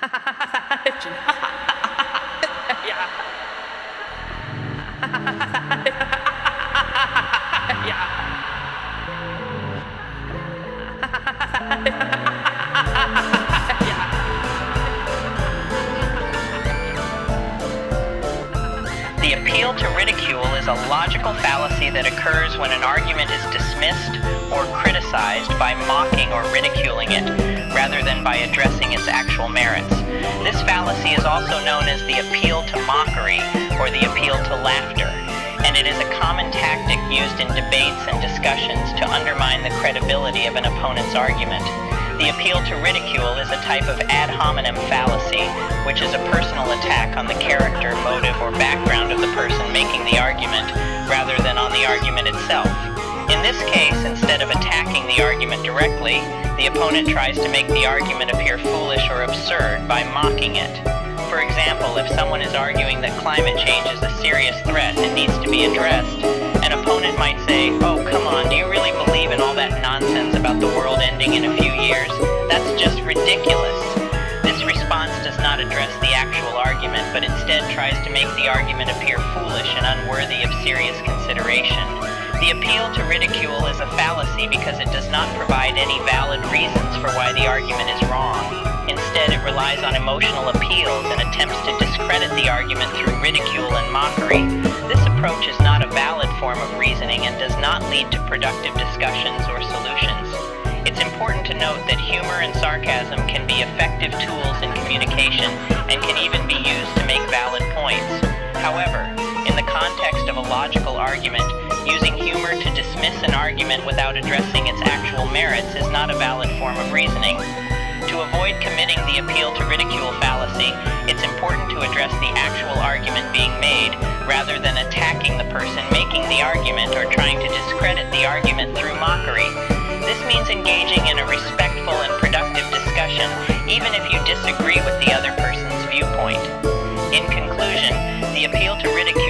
The appeal to ridicule is a logical fallacy that occurs when an argument is dismissed or criticized by mocking or ridiculing it, rather than by addressing its actual merits. This fallacy is also known as the appeal to mockery or the appeal to laughter, and it is a common tactic used in debates and discussions to undermine the credibility of an opponent's argument. The appeal to ridicule is a type of ad hominem fallacy, which is a personal attack on the character, motive, or background of the person making the argument, rather than on the argument itself. In this case, instead of attacking the argument directly, the opponent tries to make the argument appear foolish or absurd by mocking it. For example, if someone is arguing that climate change is a serious threat and needs to be addressed, an opponent might say, "Oh, come on, do you really believe in all that nonsense about the world ending in a few years? That's just ridiculous." This response does not address the actual argument, but instead tries to make the argument appear foolish and unworthy of serious consideration. The appeal to ridicule is a fallacy because it does not provide any valid reasons for why the argument is wrong. Instead, it relies on emotional appeals and attempts to discredit the argument through ridicule and mockery. This approach is not a valid form of reasoning and does not lead to productive discussions or solutions. It's important to note that humor and sarcasm can be effective tools in communication and can even be used to make valid points. However, in the context of a logical argument, using humor to dismiss an argument without addressing its actual merits is not a valid form of reasoning. To avoid committing the appeal to ridicule fallacy, it's important to address the actual argument being made, rather than attacking the person making the argument or trying to discredit the argument through mockery. This means engaging in a respectful and productive discussion, even if you disagree with the other person's viewpoint. In conclusion, the appeal to ridicule